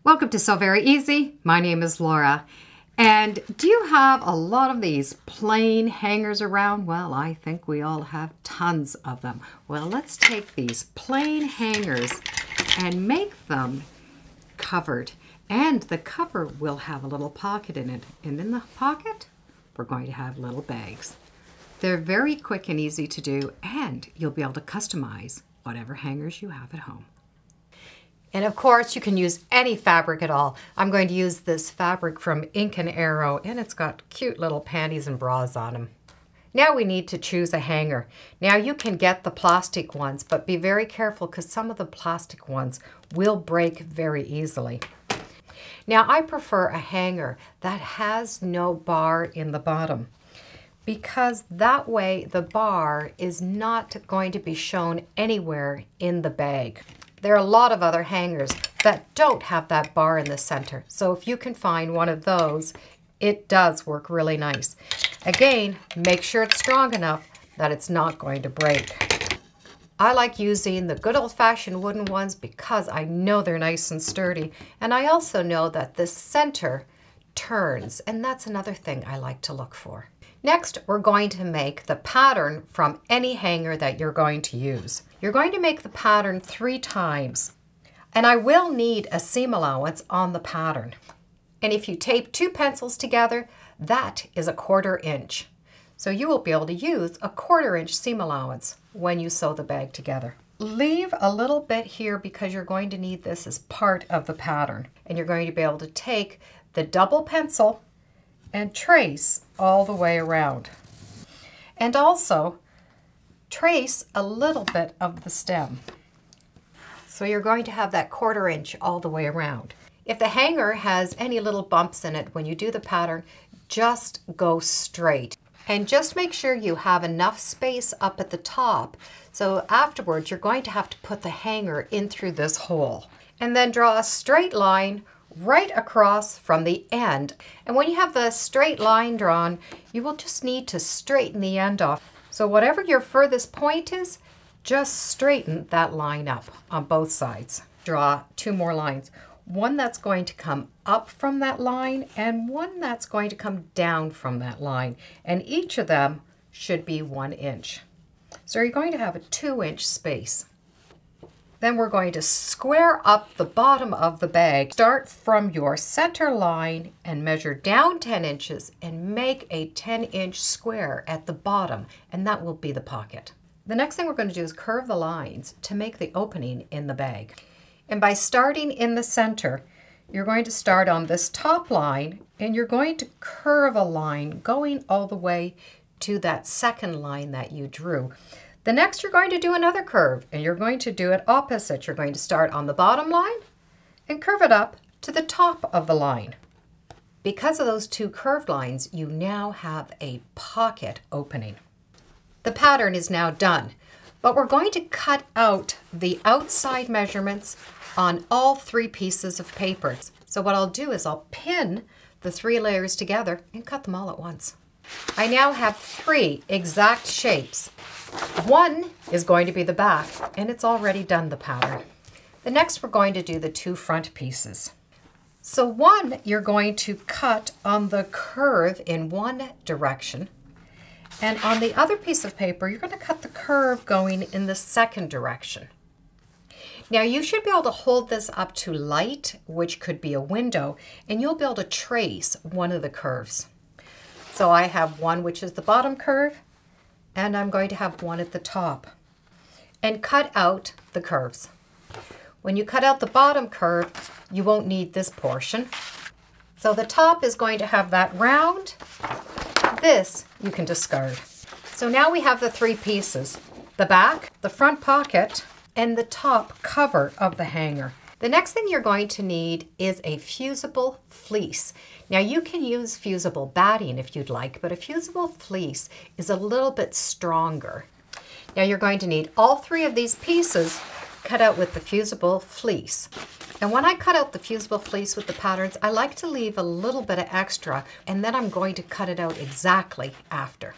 Welcome to Sew Very Easy. My name is Laura. And do you have a lot of these plain hangers around? Well, I think we all have tons of them. Well, let's take these plain hangers and make them covered. And the cover will have a little pocket in it. And in the pocket, we're going to have little bags. They're very quick and easy to do, and you'll be able to customize whatever hangers you have at home. And of course, you can use any fabric at all. I'm going to use this fabric from Ink and Arrow, and it's got cute little panties and bras on them. Now we need to choose a hanger. Now you can get the plastic ones, but be very careful because some of the plastic ones will break very easily. Now I prefer a hanger that has no bar in the bottom, because that way the bar is not going to be shown anywhere in the bag. There are a lot of other hangers that don't have that bar in the center. So if you can find one of those, it does work really nice. Again, make sure it's strong enough that it's not going to break. I like using the good old-fashioned wooden ones because I know they're nice and sturdy. And I also know that the center turns, and that's another thing I like to look for. Next, we're going to make the pattern from any hanger that you're going to use. You're going to make the pattern 3 times, and I will need a seam allowance on the pattern. And if you tape 2 pencils together, that is 1/4 inch. So you will be able to use a 1/4 inch seam allowance when you sew the bag together. Leave a little bit here because you're going to need this as part of the pattern. And you're going to be able to take the double pencil and trace all the way around. And also trace a little bit of the stem. So you're going to have that 1/4 inch all the way around. If the hanger has any little bumps in it when you do the pattern, just go straight. And just make sure you have enough space up at the top. So afterwards, you're going to have to put the hanger in through this hole. And then draw a straight line right across from the end. And when you have the straight line drawn, you will just need to straighten the end off. So whatever your furthest point is, just straighten that line up on both sides. Draw 2 more lines. One that's going to come up from that line and one that's going to come down from that line. And each of them should be 1 inch. So you're going to have a 2-inch space. Then we're going to square up the bottom of the bag. Start from your center line and measure down 10 inches and make a 10-inch square at the bottom, and that will be the pocket. The next thing we're going to do is curve the lines to make the opening in the bag. And by starting in the center, you're going to start on this top line and you're going to curve a line going all the way to that second line that you drew. The next, you're going to do another curve, and you're going to do it opposite. You're going to start on the bottom line and curve it up to the top of the line. Because of those 2 curved lines, you now have a pocket opening. The pattern is now done, but we're going to cut out the outside measurements on all 3 pieces of paper. So what I'll do is I'll pin the 3 layers together and cut them all at once. I now have 3 exact shapes. One is going to be the back, and it's already done the pattern. The next, we're going to do the 2 front pieces. So one, you're going to cut on the curve in one direction, and on the other piece of paper, you're going to cut the curve going in the second direction. Now you should be able to hold this up to light, which could be a window, and you'll be able to trace one of the curves. So I have one which is the bottom curve, and I'm going to have one at the top. And cut out the curves. When you cut out the bottom curve, you won't need this portion. So the top is going to have that round. This you can discard. So now we have the 3 pieces: the back, the front pocket, and the top cover of the hanger. The next thing you're going to need is a fusible fleece. Now you can use fusible batting if you'd like, but a fusible fleece is a little bit stronger. Now you're going to need all 3 of these pieces cut out with the fusible fleece. And when I cut out the fusible fleece with the patterns, I like to leave a little bit of extra, and then I'm going to cut it out exactly after.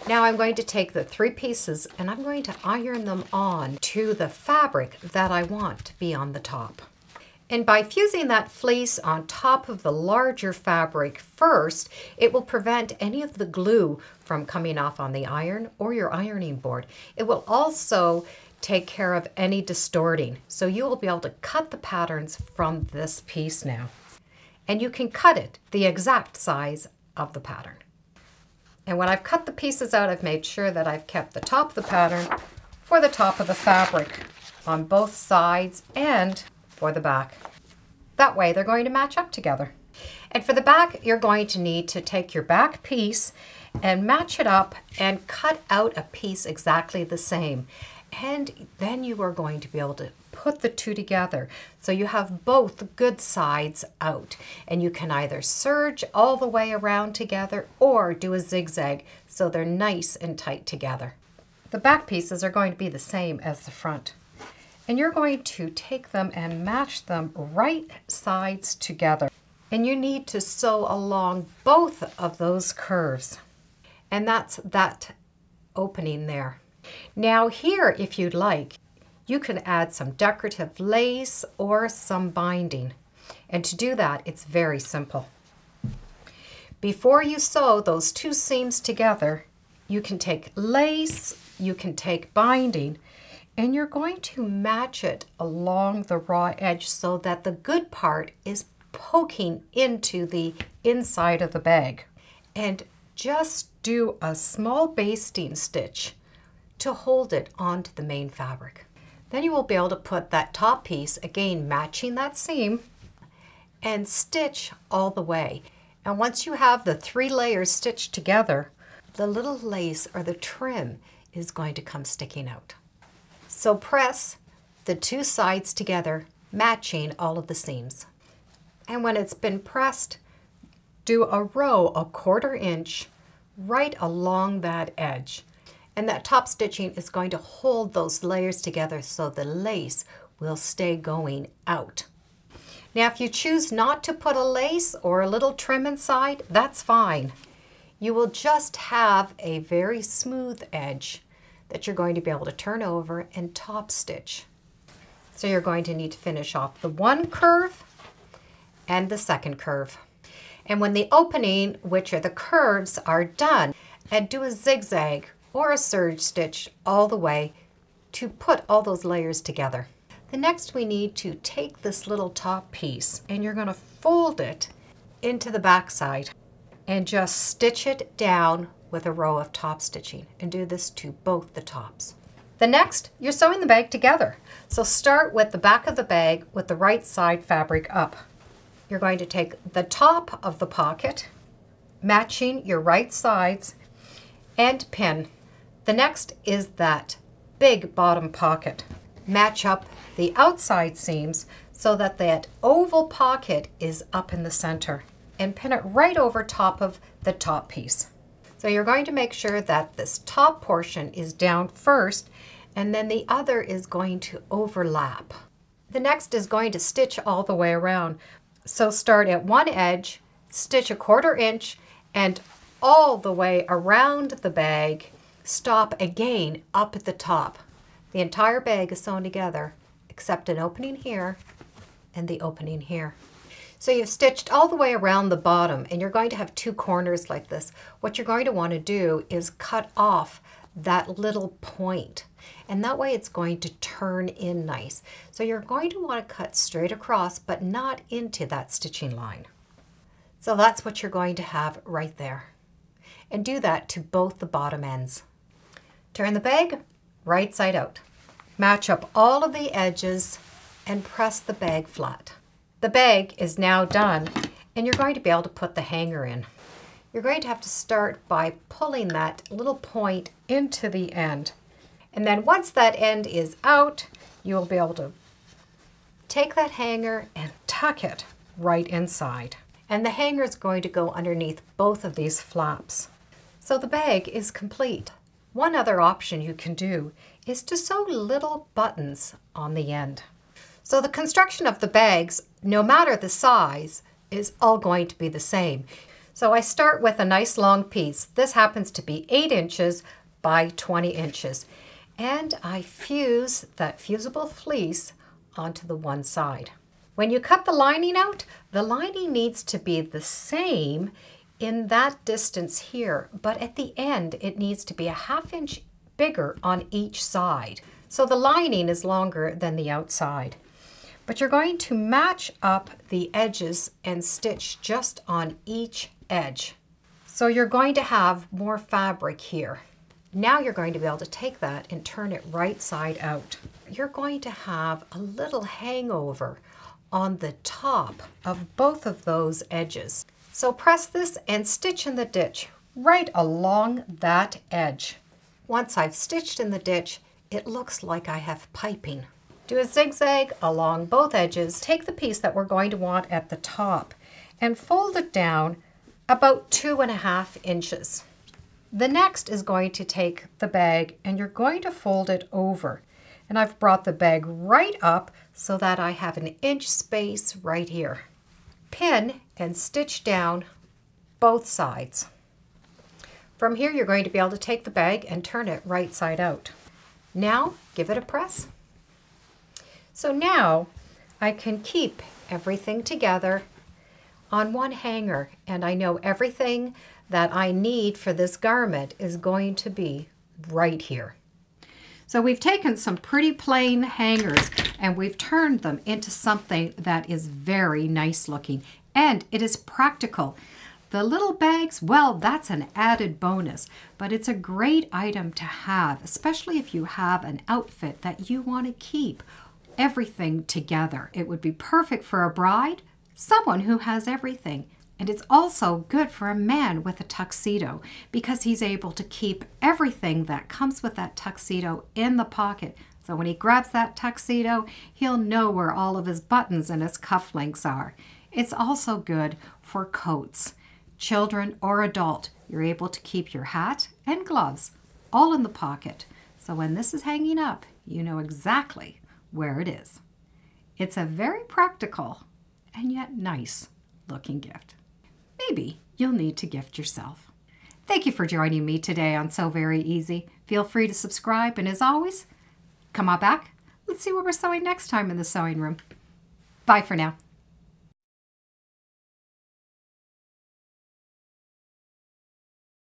Now I'm going to take the 3 pieces and I'm going to iron them on to the fabric that I want to be on the top. And by fusing that fleece on top of the larger fabric first, it will prevent any of the glue from coming off on the iron or your ironing board. It will also take care of any distorting. So you will be able to cut the patterns from this piece now. And you can cut it the exact size of the pattern. And when I've cut the pieces out, I've made sure that I've kept the top of the pattern for the top of the fabric on both sides and for the back. That way they're going to match up together. And for the back, you're going to need to take your back piece and match it up and cut out a piece exactly the same. And then you are going to be able to put the two together so you have both good sides out. And you can either serge all the way around together or do a zigzag so they're nice and tight together. The back pieces are going to be the same as the front. And you're going to take them and match them right sides together. And you need to sew along both of those curves. And that's that opening there. Now here, if you'd like, you can add some decorative lace or some binding. And to do that, it's very simple. Before you sew those two seams together, you can take lace, you can take binding, and you're going to match it along the raw edge so that the good part is poking into the inside of the bag. And just do a small basting stitch to hold it onto the main fabric. Then you will be able to put that top piece, again matching that seam, and stitch all the way. And once you have the 3 layers stitched together, the little lace or the trim is going to come sticking out. So press the 2 sides together, matching all of the seams. And when it's been pressed, do a row 1/4 inch right along that edge. And that top stitching is going to hold those layers together so the lace will stay going out. Now, if you choose not to put a lace or a little trim inside, that's fine. You will just have a very smooth edge that you're going to be able to turn over and top stitch. So you're going to need to finish off the one curve and the second curve. And when the opening, which are the curves, are done, and do a zigzag or a serge stitch all the way to put all those layers together. The next we need to take this little top piece and you're going to fold it into the back side and just stitch it down with a row of top stitching, and do this to both the tops. The next, you're sewing the bag together. So start with the back of the bag with the right side fabric up. You're going to take the top of the pocket, matching your right sides, and pin. The next is that big bottom pocket. Match up the outside seams so that that oval pocket is up in the center, and pin it right over top of the top piece. So you're going to make sure that this top portion is down first, and then the other is going to overlap. The next is going to stitch all the way around. So start at one edge, stitch 1/4 inch, and all the way around the bag, stop again up at the top. The entire bag is sewn together except an opening here and the opening here. So you've stitched all the way around the bottom, and you're going to have 2 corners like this. What you're going to want to do is cut off that little point, and that way it's going to turn in nice. So you're going to want to cut straight across but not into that stitching line. So that's what you're going to have right there. And do that to both the bottom ends. Turn the bag right side out. Match up all of the edges and press the bag flat. The bag is now done, and you're going to be able to put the hanger in. You're going to have to start by pulling that little point into the end. And then once that end is out, you'll be able to take that hanger and tuck it right inside. And the hanger is going to go underneath both of these flaps. So the bag is complete. One other option you can do is to sew little buttons on the end. So the construction of the bags, no matter the size, is all going to be the same. So I start with a nice long piece. This happens to be 8 inches by 20 inches. And I fuse that fusible fleece onto the one side. When you cut the lining out, the lining needs to be the same in that distance here, but at the end it needs to be a 1/2 inch bigger on each side. So the lining is longer than the outside. But you're going to match up the edges and stitch just on each edge. So you're going to have more fabric here. Now you're going to be able to take that and turn it right side out. You're going to have a little hangover on the top of both of those edges. So press this and stitch in the ditch right along that edge. Once I've stitched in the ditch, it looks like I have piping. Do a zigzag along both edges. Take the piece that we're going to want at the top and fold it down about 2.5 inches. The next is going to take the bag and you're going to fold it over. And I've brought the bag right up so that I have an inch space right here. Pin and stitch down both sides. From here, you're going to be able to take the bag and turn it right side out. Now, give it a press. So now I can keep everything together on one hanger, and I know everything that I need for this garment is going to be right here. So we've taken some pretty plain hangers and we've turned them into something that is very nice looking, and it is practical. The little bags, well, that's an added bonus, but it's a great item to have, especially if you have an outfit that you want to keep everything together. It would be perfect for a bride, someone who has everything. And it's also good for a man with a tuxedo because he's able to keep everything that comes with that tuxedo in the pocket. So when he grabs that tuxedo, he'll know where all of his buttons and his cufflinks are. It's also good for coats. Children or adult, you're able to keep your hat and gloves all in the pocket. So when this is hanging up, you know exactly where it is. It's a very practical and yet nice looking gift. Maybe you'll need to gift yourself. Thank you for joining me today on Sew Very Easy. Feel free to subscribe, and as always, come on back. Let's see what we're sewing next time in the sewing room. Bye for now.